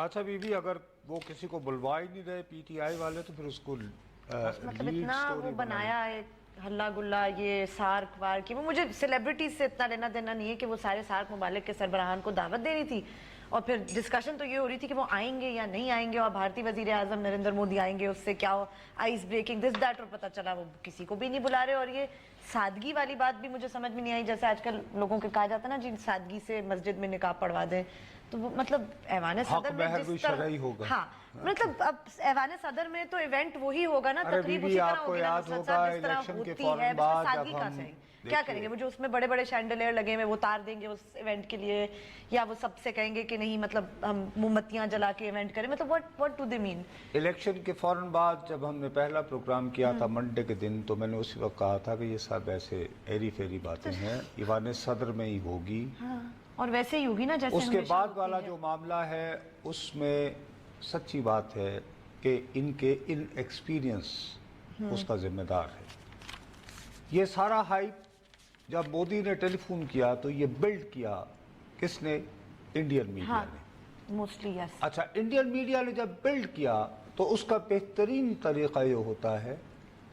اچھا be be اگر وہ کسی کو بلوا ہی نہیں رہے پی ٹی آئی والے تو پھر اس کو مطلب اتنا وہ بنایا ہے ہلا گلا یہ سارک وار کی. وہ مجھے سیلیبریٹیز سے اتنا لینا دینا نہیں ہے کہ وہ سارے سارک ممالک کے سربراہان کو دعوت دے رہی تھی اور پھر ڈسکشن تو یہ ہو رہی تھی کہ وہ آئیں گے یا نہیں آئیں گے اور بھارتی وزیر اعظم نریندر مودی آئیں گے, اس سے کیا آئس بریکنگ دس دیٹ, اور پتہ چلا وہ کسی کو بھی نہیں بلا رہے. اور یہ سادگی والی بات بھی مجھے سمجھ میں نہیں آئی, جیسے آج کل لوگوں کے کہا جاتا ہے نا جی سادگی سے مسجد میں نکاح پڑھوا دیں, تو وہ مطلب ایوان صدر میں جس طرح ہاں مطلب اب ایوان صدر میں تو ایونٹ وہی ہوگا نا, تقریب اسی طرح ہوگی نا نصرت صاحب جس طرح ہوتی ہے, سادگی کا صحیح کیا کریں گے وہ جو اس میں بڑے بڑے شینڈلیئر لگے ہوئے وہ تار دیں گے اس ایونٹ کے لیے, یا وہ سب سے کہیں گے کہ نہیں مطلب ہم موم بتیاں جلا کے ایونٹ کریں, مطلب what do they mean. Election کے فوراً بعد جب ہم نے پہلا پروگرام کیا تھا منڈے کے دن, تو میں نے اسی وقت کہا تھا کہ یہ سب ایسے ایری فیری باتیں ہیں, ایوان صدر میں ہی ہوگی اور ویسے ہی ہوگی نا جیسے اس کے بعد والا جو معاملہ ہے اس میں سچی بات ہے کہ ان کے ان ایکسپیرینس اس کا ذمہ دار ہے. یہ سارا ہائپ جب مودی نے ٹیلی فون کیا تو یہ بلڈ کیا کس نے؟ انڈین میڈیا نے موسٹلی یس. اچھا انڈین میڈیا نے جب بلڈ کیا تو اس کا بہترین طریقہ یہ ہوتا ہے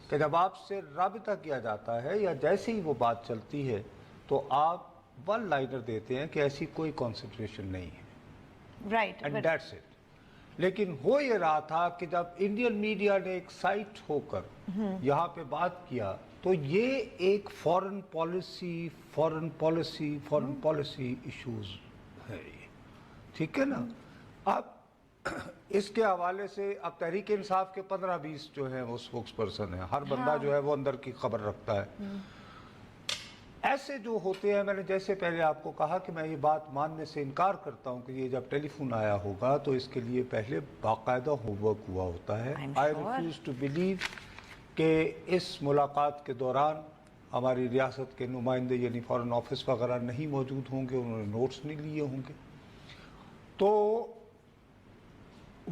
کہ جب آپ سے رابطہ کیا جاتا ہے یا جیسے ہی وہ بات چلتی ہے تو آپ ون لائنر دیتے ہیں کہ ایسی کوئی کانسنٹریشن نہیں ہے, رائٹ, اینڈ دیٹس اٹ. لیکن ہو یہ رہا تھا کہ جب انڈین میڈیا نے ایک سائٹ ہو کر یہاں پہ بات کیا تو یہ ایک فورن پالیسی ایشوز ہے یہ, ٹھیک ہے نا. اب اس کے حوالے سے اب تحریک انصاف کے 15-20 جو ہیں وہ اسپوکس پرسن ہیں, ہر بندہ جو ہے وہ اندر کی خبر رکھتا ہے. ایسے جو ہوتے ہیں, میں نے جیسے پہلے آپ کو کہا کہ میں یہ بات ماننے سے انکار کرتا ہوں کہ یہ جب ٹیلی فون آیا ہوگا تو اس کے لیے پہلے باقاعدہ ہوم ورک ہوا ہوتا ہے. آئی ریفیوز ٹو بلیو کہ اس ملاقات کے دوران ہماری ریاست کے نمائندے یعنی فارن آفس وغیرہ نہیں موجود ہوں گے, انہوں نے نوٹس نہیں لیے ہوں گے. تو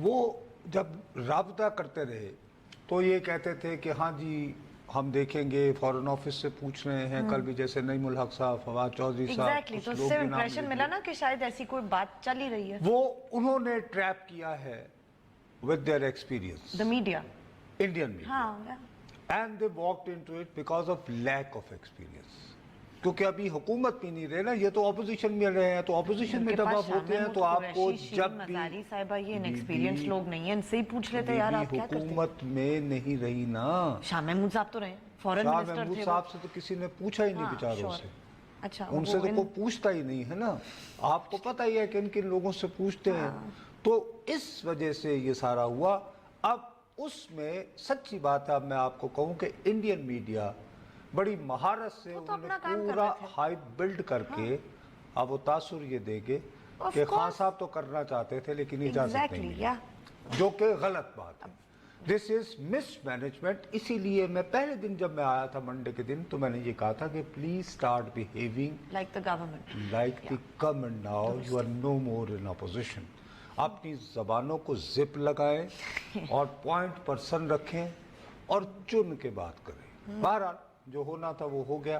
وہ جب رابطہ کرتے رہے تو یہ کہتے تھے کہ ہاں جی ہم دیکھیں گے, فورن آفس سے پوچھ رہے ہیں, کل بھی جیسے نعیم الحق صاحب, فواد چودھری صاحب, تو اس سے امپریشن ملا نا کہ شاید ایسی کوئی بات چل ہی رہی ہے. وہ انہوں نے ٹریپ کیا ہے with their experience, the media, Indian media, and they walked into it because of lack of experience. کیونکہ ابھی حکومت بھی نہیں رہے نا, یہ تو اپوزیشن میں رہے ہیں, تو اپوزیشن میں جب آپ ہوتے ہیں تو آپ کو جب بھی مزاری صاحبہ یہ انیکسپیرینس لوگ نہیں ہیں, ان سے ہی پوچھ لیتے یار آپ کیا کرتے ہیں. حکومت میں نہیں رہی نا, شاہ محمود صاحب تو رہے, فورن شاہ منسٹر محمود تھے صاحب سے تو کسی نے پوچھا ہی نہیں بیچاروں سے, اچھا ان سے تو کوئی پوچھتا ہی نہیں ہے نا. آپ کو پتہ ہی ہے کہ کن لوگوں سے پوچھتے ہیں, تو اس وجہ سے یہ سارا ہوا. اب اس میں سچی بات ہے, اب میں آپ کو کہوں کہ انڈین میڈیا بڑی مہارت سے انہوں نے پورا ہائپ بلڈ کر کے, اب وہ تاثر یہ دے گے کہ خان صاحب تو کرنا چاہتے تھے لیکن اجازت نہیں ملی, جو کہ غلط بات ہے. دس از مس مینجمنٹ. اسی لیے میں پہلے دن جب میں آیا تھا منڈے کے دن تو میں نے یہ کہا تھا کہ please start behaving like the government now, you are no more in opposition. اپنی زبانوں کو زپ لگائیں اور پوائنٹ پرسن رکھیں اور چن کے بات کریں. بہرحال جو ہونا تھا وہ ہو گیا,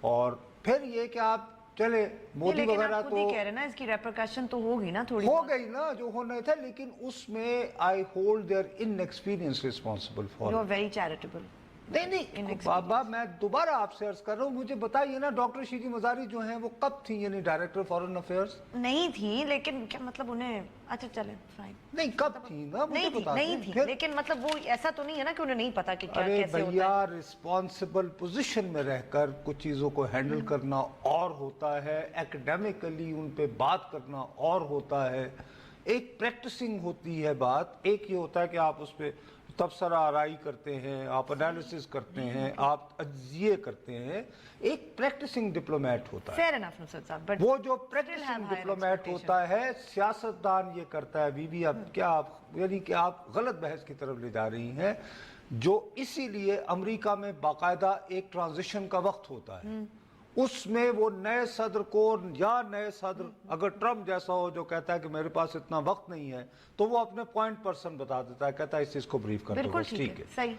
اور پھر یہ کہ آپ چلے مودی وغیرہ تو کہہ رہے نا اس کی ریپرکشن تو ہوگی نا, تھوڑی ہو گئی نا جو ہونا تھا, لیکن اس میں I hold there in experience responsible for. You are very charitable. نہیں بابا, میں دوبارہ آپ سے عرض کر رہا ہوں, مجھے بتائیے نا ڈاکٹر شیری مزاری جو ہیں وہ کب تھیں یعنی ڈائریکٹر فارن افیئرز؟ نہیں تھی, لیکن کیا مطلب انہیں, اچھا چلیں فائن, نہیں کب تھی نا, نہیں تھی, لیکن مطلب وہ ایسا تو نہیں ہے نا کہ انہیں نہیں پتا کہ کیا کیسے ہوتا ہے. ارے بھیا, رسپانسبل پوزیشن میں رہ کر کچھ چیزوں کو ہینڈل کرنا اور ہوتا ہے, ایکڈیمکلی ان پہ بات کرنا اور ہوتا ہے, ایک پریکٹسنگ ہوتی ہے بات. ایک یہ ہوتا ہے کہ آپ اس پہ تبصرہ آرائی کرتے ہیں, آپ انالیسس کرتے ہیں, آپ اجزیے کرتے ہیں, ایک پریکٹسنگ ڈپلومیٹ ہوتا ہے. Fair enough, Nusrat صاحب, but وہ جو پریکٹسنگ ڈپلومیٹ ہوتا ہے, سیاستدان یہ کرتا ہے. بی بی اب کیا آپ یعنی کہ آپ غلط بحث کی طرف لے جا رہی ہیں, جو اسی لیے امریکہ میں باقاعدہ ایک ٹرانزیشن کا وقت ہوتا ہے. اس میں وہ نئے صدر کو, یا نئے صدر اگر ٹرمپ جیسا ہو جو کہتا ہے کہ میرے پاس اتنا وقت نہیں ہے, تو وہ اپنے پوائنٹ پرسن بتا دیتا ہے, کہتا ہے اس چیز کو بریف کر دو. بالکل ٹھیک ہے, صحیح.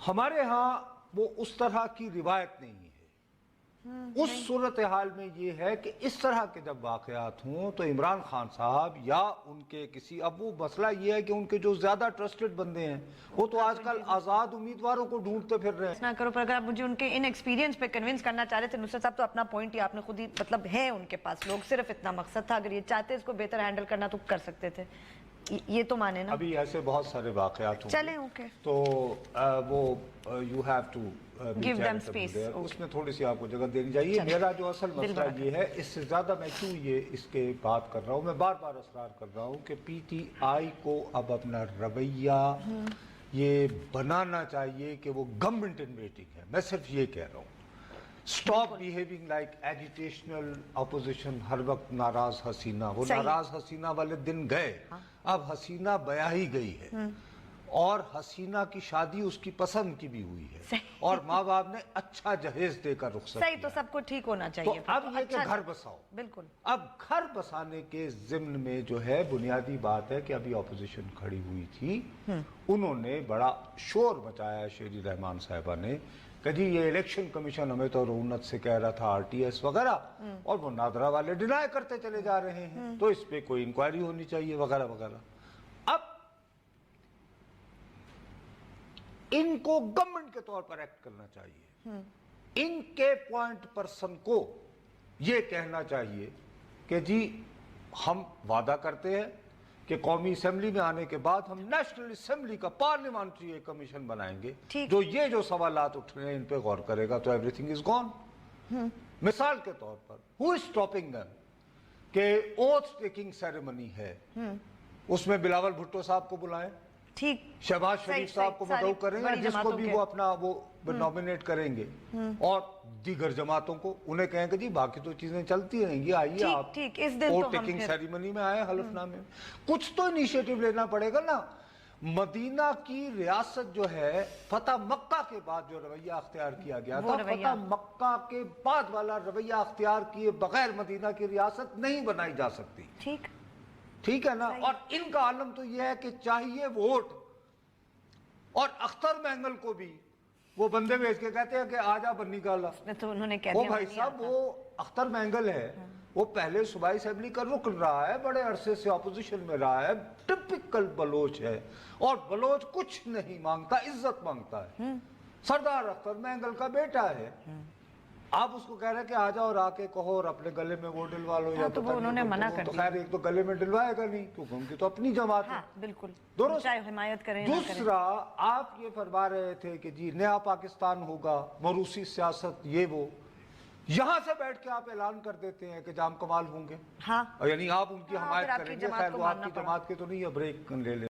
ہمارے ہاں وہ اس طرح کی روایت نہیں ہے. اس صورتحال میں یہ ہے کہ اس طرح کے جب واقعات ہوں تو عمران خان صاحب یا ان کے کسی، اب وہ مسئلہ یہ ہے کہ ان کے جو زیادہ ٹرسٹڈ بندے ہیں وہ تو آج کل آزاد امیدواروں کو ڈھونڈتے پھر رہے ہیں. نہ کرو، پر اگر آپ مجھے ان کے ان ایکسپیرینس پہ کنونس کرنا چاہ رہے تھے نصرت صاحب، تو اپنا پوائنٹ ہی آپ نے خود ہی مطلب ہے ان کے پاس لوگ، صرف اتنا مقصد تھا، اگر یہ چاہتے اس کو بہتر ہینڈل کرنا تو کر سکتے تھے، یہ تو مانے نا. ابھی ایسے بہت سارے واقعات ہوں چلیں اوکے، تو وہ you have to Give them space. اس میں تھوڑی سی آپ کو جگہ دینی چاہیے. میرا جو اصل مسئلہ یہ ہے، اس سے زیادہ میں کیوں یہ اس کے بات کر رہا ہوں، میں بار بار اصرار کر رہا ہوں کہ پی ٹی آئی کو اب اپنا رویہ یہ بنانا چاہیے کہ وہ گورنمنٹ انویٹنگ ہے. میں صرف یہ کہہ رہا ہوں، اسٹاپ بیہیونگ لائک ایجیٹیشنل اپوزیشن، ہر وقت ناراض حسینہ. وہ ناراض حسینہ والے دن گئے، اب حسینہ بیاہ ہی گئی ہے، اور حسینہ کی شادی اس کی پسند کی بھی ہوئی ہے، اور ماں باپ نے اچھا جہیز دے کر رخصت صحیح، تو سب کو ٹھیک ہونا تو چاہیے. اب یہ کہ گھر بساؤ. بالکل، اب گھر بسانے کے ضمن میں جو ہے بنیادی بات ہے کہ ابھی اپوزیشن کھڑی ہوئی تھی، انہوں نے بڑا شور مچایا شیری رحمان صاحبہ نے کہ جی یہ الیکشن کمیشن ہمیں تو رونت سے کہہ رہا تھا آر ٹی ایس وغیرہ، اور وہ نادرا والے ڈینائی کرتے چلے جا رہے ہیں، تو اس پہ کوئی انکوائری ہونی چاہیے وغیرہ وغیرہ. اب ان کو گورنمنٹ کے طور پر ایکٹ کرنا چاہیے. ان کے پوائنٹ پرسن کو یہ کہنا چاہیے کہ جی ہم وعدہ کرتے ہیں کہ قومی اسمبلی میں آنے کے بعد ہم نیشنل اسمبلی کا پارلیمنٹری ایک کمیشن بنائیں گے جو یہ جو سوالات اٹھ رہے ہیں ان پہ غور کرے گا، تو ایوری تھنگ از گون. مثال کے طور پر ہو از اسٹاپنگ دیم کہ اوتھ ٹیکنگ سیریمنی ہے، اس میں بلاول بھٹو صاحب کو بلائیں، ٹھیک، شہباز شریف صاحب کو مدعو کریں گے، جس کو بھی وہ اپنا وہ نومینیٹ کریں گے، اور دیگر جماعتوں کو انہیں کہیں کہ جی باقی تو چیزیں چلتی رہیں گی، آئیے آپ ووٹ ٹیکنگ سیریمنی میں آئے، حلف نامے میں. کچھ تو انیشیٹو لینا پڑے گا نا. مدینہ کی ریاست جو ہے فتح مکہ کے بعد جو رویہ اختیار کیا گیا تھا، فتح مکہ کے بعد والا رویہ اختیار کیے بغیر مدینہ کی ریاست نہیں بنائی جا سکتی. ٹھیک ہے نا. اور ان کا عالم تو یہ ہے کہ چاہیے ووٹ. اور اختر مینگل کو بھی وہ بندے بھیج کے کہتے ہیں کہ آجا بنی کا اللہ، وہ بھائی صاحب وہ اختر مینگل ہے، وہ پہلے صوبائی اسمبلی کا رکن رہا ہے، بڑے عرصے سے اپوزیشن میں رہا ہے، ٹپکل بلوچ ہے، اور بلوچ کچھ نہیں مانگتا، عزت مانگتا ہے. سردار اختر مینگل کا بیٹا ہے. آپ اس کو کہہ رہے ہیں کہ آجا اور آ کے کہو اور اپنے گلے میں وہ ڈلوا لو، یا تو وہ انہوں نے منع کر تو خیر ایک تو گلے میں ڈلوائے گا نہیں کیونکہ ان کی تو اپنی جماعت ہے. بالکل، درست. چاہے حمایت کریں. دوسرا آپ یہ فرما رہے تھے کہ جی نیا پاکستان ہوگا، موروثی سیاست، یہ وہ، یہاں سے بیٹھ کے آپ اعلان کر دیتے ہیں کہ جام کمال ہوں گے. یعنی آپ ان کی حمایت کریں گے. خیر وہ آپ کی جماعت کے تو نہیں ہے، بریک لے لیں.